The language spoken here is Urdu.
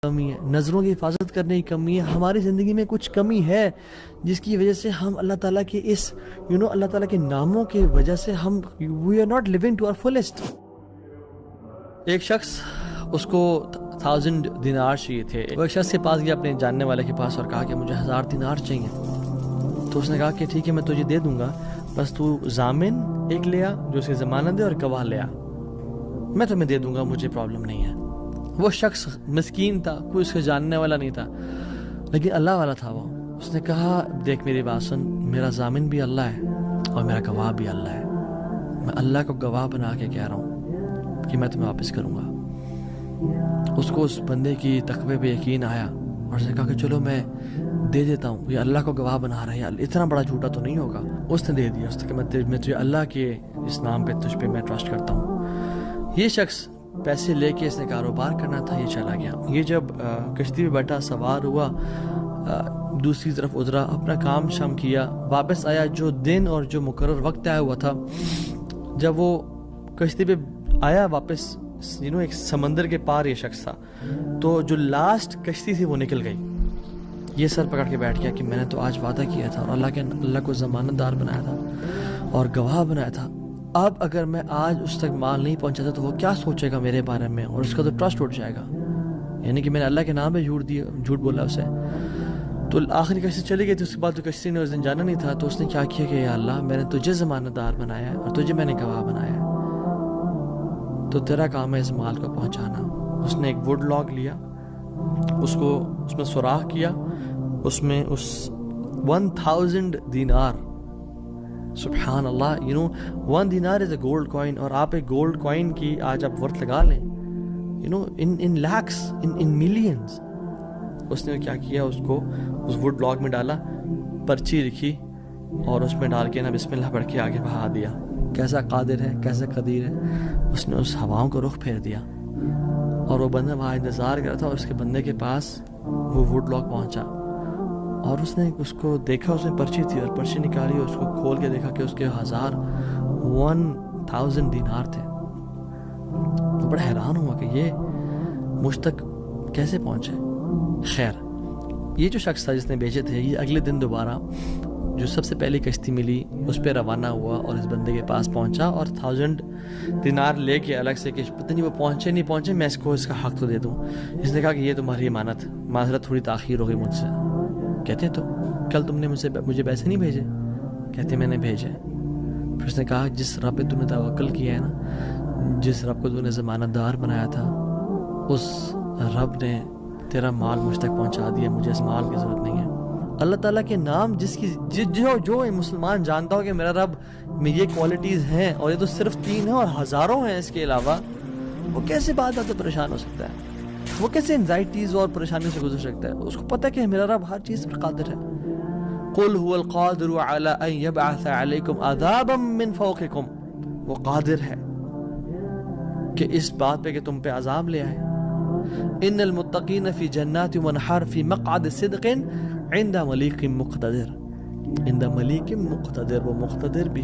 کمی ہے, نظروں کی حفاظت کرنے کی کمی ہے. ہماری زندگی میں کچھ کمی ہے جس کی وجہ سے ہم اللہ تعالیٰ کے اس اللہ تعالیٰ کے ناموں کی وجہ سے ہم we are not living to our fullest. ایک شخص اس کو 1000 دینار چاہیے تھے. وہ ایک شخص کے پاس گیا, اپنے جاننے والے کے پاس, اور کہا کہ مجھے 1000 دینار چاہیے. تو اس نے کہا کہ ٹھیک ہے میں تجھے دے دوں گا, بس تو ضامن ایک لیا جو اس کی ضمانت دے اور گواہ لیا, میں تمہیں دے دوں گا, مجھے پرابلم نہیں ہے. وہ شخص مسکین تھا, کوئی اس کو جاننے والا نہیں تھا, لیکن اللہ والا تھا. وہ اس نے کہا دیکھ میری بات سن, میرا ضامن بھی اللہ ہے اور میرا گواہ بھی اللہ ہے. میں اللہ کو گواہ بنا کے کہہ رہا ہوں کہ میں تمہیں واپس کروں گا. اس کو اس بندے کی تقوی پہ یقین آیا اور اس نے کہا کہ چلو میں دے دیتا ہوں, یہ اللہ کو گواہ بنا رہا ہے, اتنا بڑا جھوٹا تو نہیں ہوگا. اس نے دے دیا. اس نے کہا میں تجھے اللہ کے اس نام پہ تجھ پہ میں ٹرسٹ کرتا ہوں. یہ شخص پیسے لے کے اس نے کاروبار کرنا تھا, یہ چلا گیا. یہ جب کشتی پہ بیٹھا, سوار ہوا, دوسری طرف اترا, اپنا کام شام کیا, واپس آیا. جو دن اور جو مقرر وقت آیا ہوا تھا, جب وہ کشتی پہ آیا واپس, ایک سمندر کے پار یہ شخص تھا, تو جو لاسٹ کشتی تھی وہ نکل گئی. یہ سر پکڑ کے بیٹھ گیا کہ میں نے تو آج وعدہ کیا تھا اور اللہ کو ضمانت دار بنایا تھا اور گواہ بنایا تھا. اب اگر میں آج اس تک مال نہیں پہنچاتا تو وہ کیا سوچے گا میرے بارے میں, اور اس کا تو ٹرسٹ اٹھ جائے گا, یعنی کہ میں نے اللہ کے نام پہ جھوٹ بولا اسے. تو آخری کشتی چلی گئی تھی. اس کے بعد تو کشتی نے اس دن جانا نہیں تھا, تو اس نے کیا کیا کہ یا اللہ میں نے تجھے ضمانت دار بنایا ہے اور تجھے میں نے گواہ بنایا ہے, تو تیرا کام ہے اس مال کو پہنچانا. اس نے ایک ووڈ لاگ لیا, اس میں سوراخ کیا, اس میں اس 1000 دینار, سبحان اللہ, 1 دینار از اے گولڈ کوائن, اور آپ ایک گولڈ کوائن کی آج آپ ورتھ لگا لیں, ان لیکس, ان ملینز. اس نے کیا کیا, اس کو اس ووڈ لاگ میں ڈالا, پرچی لکھی اور اس میں ڈال کے بسم اللہ پڑھ کے آگے بہا دیا. کیسا قادر ہے, کیسا قدیر ہے. اس نے اس ہواؤں کو رخ پھیر دیا اور وہ بندہ وہاں انتظار کر رہا تھا, اور اس کے بندے کے پاس وہ ووڈ لاگ پہنچا اور اس نے اس کو دیکھا, اس میں پرچی تھی اور پرچی نکالی, اس کو کھول کے دیکھا کہ اس کے 1000 دینار تھے. وہ بڑا حیران ہوا کہ یہ مجھ تک کیسے پہنچے. خیر, یہ جو شخص تھا جس نے بیچے تھے, یہ اگلے دن دوبارہ جو سب سے پہلی کشتی ملی اس پہ روانہ ہوا اور اس بندے کے پاس پہنچا اور 1000 دینار لے کے الگ سے کہ پتہ نہیں وہ پہنچے نہیں پہنچے, میں اس کو اس کا حق تو دے دوں. اس نے کہا کہ یہ تمہاری امانت, معذرت تھوڑی تاخیر ہو گئی مجھ سے. کہتے تو کل تم نے مجھے پیسے نہیں بھیجے. کہتے میں نے بھیجے. پھر اس نے کہا جس رب پہ تم نے توکل کیا ہے نا, جس رب کو تم نے ضمانت دار بنایا تھا, اس رب نے تیرا مال مجھ تک پہنچا دیا, مجھے اس مال کی ضرورت نہیں ہے. اللہ تعالیٰ کے نام جو مسلمان جانتا ہو کہ میرا رب میں یہ کوالٹیز ہیں, اور یہ تو صرف 3 ہیں اور ہزاروں ہیں اس کے علاوہ, وہ کیسے بعد آتے پریشان ہو سکتا ہے, وہ کیسے انزائٹیز اور پریشانی سے گزر سکتا ہے. اس کو پتہ ہے کہ میرا رب ہر چیز پر قادر ہے. قل هو القادر على ان يبعث عليكم عذابا من فوقكم, وہ قادر ہے کہ اس بات پہ کہ تم پہ عذاب لے آئے. ان المتقین فی جنات ونہر فی مقعد صدق عند ملیک مقتدر. عند ملیک مقتدر, وہ مقتدر بھی ہے.